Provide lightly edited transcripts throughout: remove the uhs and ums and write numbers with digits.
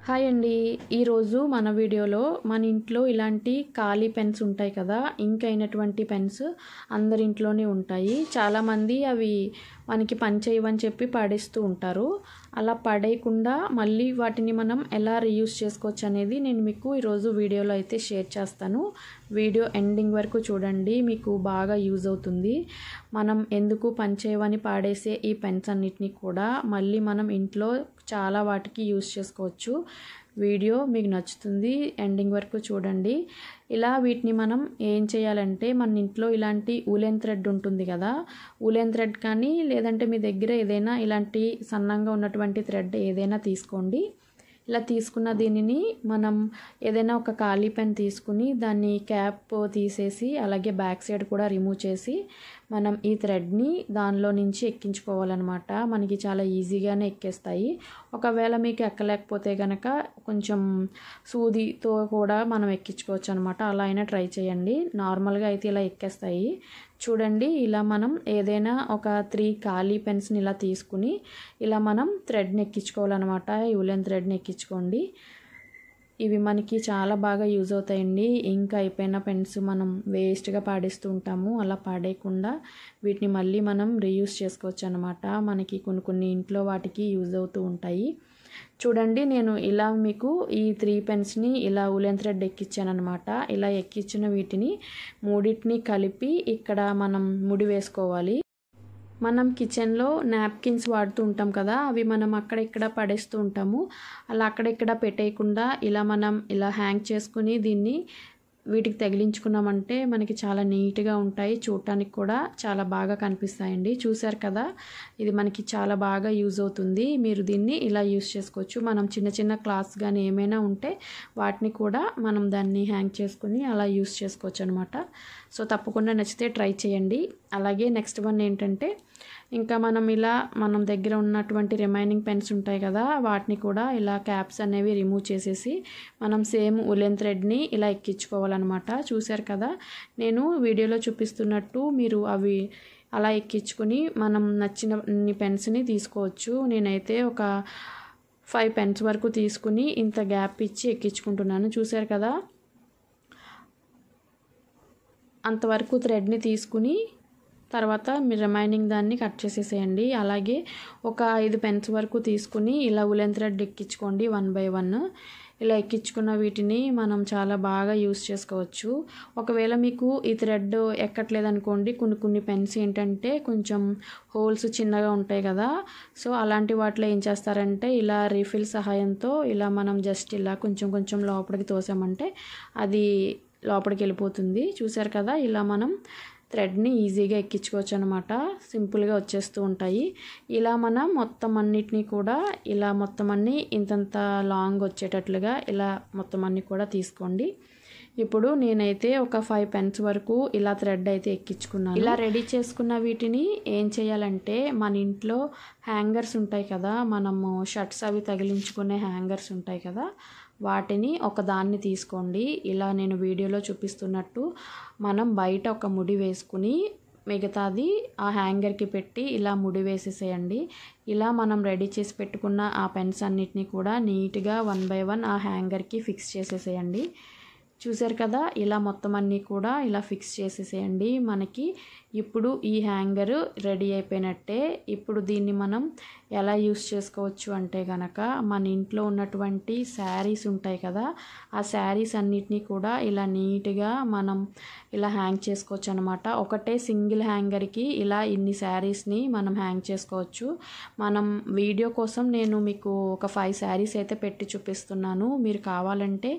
Hi అండి. ఈరోజు మన వీడియోలో మన ఇంట్లో ఇలాంటి ఖాళీ పెన్స్ ఉంటాయి కదా, ఇంక్ అయినటువంటి పెన్స్ అందరి ఇంట్లోనే ఉంటాయి. చాలామంది అవి మనకి పని చేయవని చెప్పి పడేస్తూ ఉంటారు. అలా పడేయకుండా మళ్ళీ వాటిని మనం ఎలా రీయూజ్ చేసుకోవచ్చు అనేది నేను మీకు ఈరోజు వీడియోలో అయితే షేర్ చేస్తాను. వీడియో ఎండింగ్ వరకు చూడండి, మీకు బాగా యూజ్ అవుతుంది. మనం ఎందుకు పని చేయవని పాడేసే ఈ పెన్స్ అన్నిటిని కూడా మళ్ళీ మనం ఇంట్లో చాలా వాటికి యూజ్ చేసుకోవచ్చు. వీడియో మీకు నచ్చుతుంది, ఎండింగ్ వరకు చూడండి. ఇలా వీటిని మనం ఏం చేయాలంటే, మన ఇంట్లో ఇలాంటి ఊలెన్ థ్రెడ్ ఉంటుంది కదా, ఊలెన్ థ్రెడ్ కానీ లేదంటే మీ దగ్గర ఏదైనా ఇలాంటి సన్నంగా ఉన్నటువంటి థ్రెడ్ ఏదైనా తీసుకోండి. ఇలా తీసుకున్న దీనిని మనం ఏదైనా ఒక ఖాళీ పెన్ తీసుకుని దాన్ని క్యాప్ తీసేసి అలాగే బ్యాక్ సైడ్ కూడా రిమూవ్ చేసి మనం ఈ థ్రెడ్ని దానిలో నుంచి ఎక్కించుకోవాలన్నమాట. మనకి చాలా ఈజీగానే ఎక్కేస్తాయి. ఒకవేళ మీకు ఎక్కలేకపోతే కనుక కొంచెం సూదితో కూడా మనం ఎక్కించుకోవచ్చు అనమాట. అలా అయినా ట్రై చేయండి. నార్మల్గా అయితే ఇలా ఎక్కేస్తాయి. చూడండి, ఇలా మనం ఏదైనా ఒక 3 ఖాళీ పెన్స్ని ఇలా తీసుకుని ఇలా మనం థ్రెడ్ని ఎక్కించుకోవాలన్నమాట. ఈ ఉలెన్ థ్రెడ్ని ఎక్కించుకోండి. ఇవి మనకి చాలా బాగా యూజ్ అవుతాయండి. ఇంకా అయిపోయిన పెన్స్ మనం వేస్ట్గా పాడేస్తూ ఉంటాము. అలా పాడేయకుండా వీటిని మళ్ళీ మనం రీయూజ్ చేసుకోవచ్చు అనమాట. మనకి కొన్ని ఇంట్లో వాటికి యూజ్ అవుతూ ఉంటాయి. చూడండి, నేను ఇలా మీకు ఈ 3 పెన్స్ని ఇలా ఉలెన్ థ్రెడ్ ఎక్కించాను అనమాట. ఇలా ఎక్కించిన వీటిని మూడింటిని కలిపి ఇక్కడ మనం ముడి వేసుకోవాలి. మనం కిచెన్లో నాప్కిన్స్ వాడుతూ ఉంటాం కదా, అవి మనం అక్కడెక్కడ పడేస్తూ ఉంటాము. అలా అక్కడెక్కడ పెట్టేయకుండా ఇలా మనం ఇలా హ్యాంగ్ చేసుకుని దీన్ని వీటికి తగిలించుకున్నామంటే మనకి చాలా నీట్గా ఉంటాయి. చూడటానికి కూడా చాలా బాగా కనిపిస్తాయండి. చూసారు కదా, ఇది మనకి చాలా బాగా యూజ్ అవుతుంది. మీరు దీన్ని ఇలా యూజ్ చేసుకోవచ్చు. మనం చిన్న చిన్న క్లాత్స్ కానీ ఏమైనా ఉంటే వాటిని కూడా మనం దాన్ని హ్యాంగ్ చేసుకుని అలా యూజ్ చేసుకోవచ్చు అనమాట. సో తప్పకుండా నచ్చితే ట్రై చేయండి. అలాగే నెక్స్ట్ వన్ ఏంటంటే, ఇంకా మనం దగ్గర ఉన్నటువంటి రిమైనింగ్ పెన్స్ ఉంటాయి కదా, వాటిని కూడా ఇలా క్యాప్స్ అనేవి రిమూవ్ చేసేసి మనం సేమ్ ఉలెన్ థ్రెడ్ని ఇలా ఎక్కించుకోవాలన్నమాట. చూసారు కదా, నేను వీడియోలో చూపిస్తున్నట్టు మీరు అవి అలా ఎక్కించుకొని మనం నచ్చిన పెన్స్ని తీసుకోవచ్చు. నేనైతే ఒక 5 పెన్స్ వరకు తీసుకుని ఇంత గ్యాప్ ఇచ్చి ఎక్కించుకుంటున్నాను. చూసారు కదా, అంతవరకు థ్రెడ్ని తీసుకుని తర్వాత మీరు రిమైనింగ్ దాన్ని కట్ చేసేసేయండి. అలాగే ఒక 5 పెన్స్ వరకు తీసుకుని ఇలా ఉలెన్ థ్రెడ్ ఎక్కించుకోండి 1 by 1. ఇలా ఎక్కించుకున్న వీటిని మనం చాలా బాగా యూస్ చేసుకోవచ్చు. ఒకవేళ మీకు ఈ థ్రెడ్ ఎక్కట్లేదు అనుకోండి, కొన్ని పెన్స్ ఏంటంటే కొంచెం హోల్స్ చిన్నగా ఉంటాయి కదా, సో అలాంటి వాటిలో ఏం చేస్తారంటే ఇలా రీఫిల్ సహాయంతో ఇలా మనం జస్ట్ ఇలా కొంచెం లోపలికి తోసామంటే అది లోపలికి వెళ్ళిపోతుంది. చూసారు కదా, ఇలా మనం థ్రెడ్ని ఈజీగా ఎక్కించుకోవచ్చు అనమాట. సింపుల్గా వచ్చేస్తూ ఉంటాయి. ఇలా మనం మొత్తం అన్నిటినీ కూడా ఇలా మొత్తం అన్నీ ఇంతంత లాంగ్ వచ్చేటట్లుగా ఇలా మొత్తం అన్నీ కూడా తీసుకోండి. ఇప్పుడు నేనైతే ఒక 5 పెన్స్ వరకు ఇలా థ్రెడ్ అయితే ఎక్కించుకున్నాను. ఇలా రెడీ చేసుకున్న వీటిని ఏం చేయాలంటే, మన ఇంట్లో హ్యాంగర్స్ ఉంటాయి కదా, మనము షర్ట్స్ అవి తగిలించుకునే హ్యాంగర్స్ ఉంటాయి కదా, వాటిని ఒక దాన్ని తీసుకోండి. ఇలా నేను వీడియోలో చూపిస్తున్నట్టు మనం బయట ఒక ముడి వేసుకుని మిగతాది ఆ హ్యాంగర్కి పెట్టి ఇలా ముడి వేసేసేయండి. ఇలా మనం రెడీ చేసి పెట్టుకున్న ఆ పెన్స్ అన్నిటినీ కూడా నీట్గా 1 by 1 ఆ హ్యాంగర్కి ఫిక్స్ చేసేసేయండి. చూసారు కదా, ఇలా మొత్తం అన్నీ కూడా ఇలా ఫిక్స్ చేసేసేయండి. మనకి ఇప్పుడు ఈ హ్యాంగర్ రెడీ అయిపోయినట్టే. ఇప్పుడు దీన్ని మనం ఎలా యూస్ చేసుకోవచ్చు అంటే కనుక, మన ఇంట్లో ఉన్నటువంటి శారీస్ ఉంటాయి కదా, ఆ శారీస్ అన్నిటినీ కూడా ఇలా నీట్గా మనం ఇలా హ్యాంగ్ చేసుకోవచ్చు అనమాట. ఒకటే సింగిల్ హ్యాంగర్కి ఇలా ఇన్ని శారీస్ని మనం హ్యాంగ్ చేసుకోవచ్చు. మనం వీడియో కోసం నేను మీకు ఒక 5 శారీస్ అయితే పెట్టి చూపిస్తున్నాను. మీరు కావాలంటే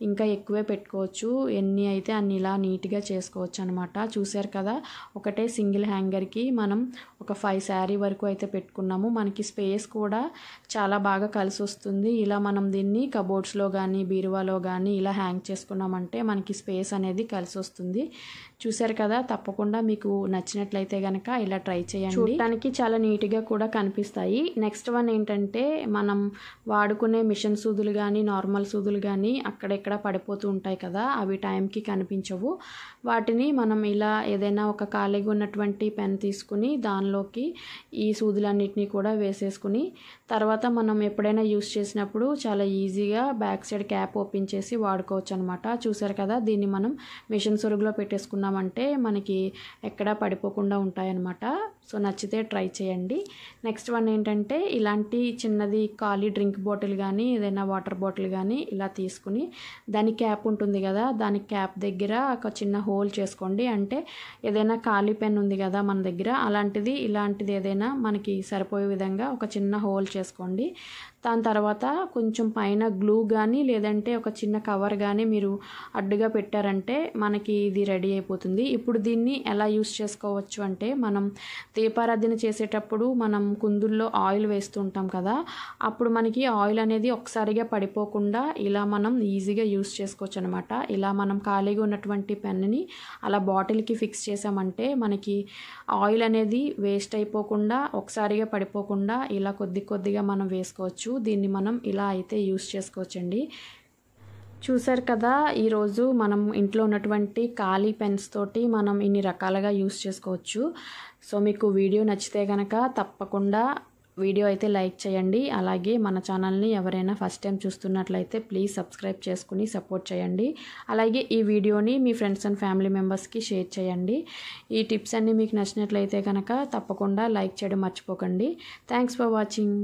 ఇంకా ఎక్కువే పెట్టుకోవచ్చు. ఎన్ని అయితే అన్ని ఇలా నీట్గా చేసుకోవచ్చు అనమాట. చూసారు కదా, ఒకటే సింగిల్ హ్యాంగర్కి మనం ఒక 5 శారీ వరకు అయితే పెట్టుకున్నాము. మనకి స్పేస్ కూడా చాలా బాగా కలిసి వస్తుంది. ఇలా మనం దీన్ని కబోర్డ్స్లో కానీ బీరువాలో కానీ ఇలా హ్యాంగ్ చేసుకున్నామంటే మనకి స్పేస్ అనేది కలిసి వస్తుంది. చూసారు కదా, తప్పకుండా మీకు నచ్చినట్లయితే కనుక ఇలా ట్రై చేయండి. చూడటానికి చాలా నీట్గా కూడా కనిపిస్తాయి. నెక్స్ట్ వన్ ఏంటంటే, మనం వాడుకునే మిషన్ సూదులు కానీ నార్మల్ సూదులు కానీ అక్కడెక్కడ పడిపోతూ ఉంటాయి కదా, అవి టైంకి కనిపించవు. వాటిని మనం ఇలా ఏదైనా ఒక ఖాళీగా ఉన్నటువంటి పెన్ తీసుకుని దానిలోకి ఈ సూదులన్నిటినీ కూడా వేసేసుకుని తర్వాత మనం ఎప్పుడైనా యూస్ చేసినప్పుడు చాలా ఈజీగా బ్యాక్ సైడ్ క్యాప్ ఓపెన్ చేసి వాడుకోవచ్చు అనమాట. చూసారు కదా, దీన్ని మనం మిషన్ సొరుగులో పెట్టేసుకున్నామంటే మనకి ఎక్కడా పడిపోకుండా ఉంటాయన్నమాట. సో నచ్చితే ట్రై చేయండి. నెక్స్ట్ వన్ ఏంటంటే, ఇలాంటి చిన్నది ఖాళీ డ్రింక్ బాటిల్ కానీ ఏదైనా వాటర్ బాటిల్ కానీ ఇలా తీసుకుని దాని క్యాప్ ఉంటుంది కదా, దాని క్యాప్ దగ్గర ఒక చిన్న హోల్ చేసుకోండి. అంటే ఏదైనా ఖాళీ పెన్ ఉంది కదా మన దగ్గర, ఇలాంటిది ఏదైనా మనకి సరిపోయే విధంగా ఒక చిన్న హోల్ చేసుకోండి. దాని తర్వాత కొంచెం పైన గ్లూ కానీ లేదంటే ఒక చిన్న కవర్ కానీ మీరు అడ్డుగా పెట్టారంటే మనకి ఇది రెడీ అయిపోతుంది. ఇప్పుడు దీన్ని ఎలా యూస్ చేసుకోవచ్చు అంటే, మనం దీపారాధన చేసేటప్పుడు మనం కుందుల్లో ఆయిల్ వేస్తుంటాం కదా, అప్పుడు మనకి ఆయిల్ అనేది ఒకసారిగా పడిపోకుండా ఇలా మనం ఈజీగా యూస్ చేసుకోవచ్చు అనమాట. ఇలా మనం ఖాళీగా ఉన్నటువంటి పెన్ని అలా బాటిల్కి ఫిక్స్ చేసామంటే మనకి ఆయిల్ అనేది వేస్ట్ అయిపోకుండా ఒకసారిగా పడిపోకుండా ఇలా కొద్దిగా మనం వేసుకోవచ్చు. దీన్ని మనం ఇలా అయితే యూస్ చేసుకోవచ్చండి. చూసారు కదా, ఈరోజు మనం ఇంట్లో ఉన్నటువంటి ఖాళీ పెన్స్ తోటి మనం ఇన్ని రకాలుగా యూస్ చేసుకోవచ్చు. సో మీకు వీడియో నచ్చితే కనుక తప్పకుండా వీడియో అయితే లైక్ చేయండి. అలాగే మన ఛానల్ని ఎవరైనా ఫస్ట్ టైం చూస్తున్నట్లయితే ప్లీజ్ సబ్స్క్రైబ్ చేసుకుని సపోర్ట్ చేయండి. అలాగే ఈ వీడియోని మీ ఫ్రెండ్స్ అండ్ ఫ్యామిలీ మెంబర్స్కి షేర్ చేయండి. ఈ టిప్స్ అన్నీ మీకు నచ్చినట్లయితే కనుక తప్పకుండా లైక్ చేయడం మర్చిపోకండి. Thanks for watching.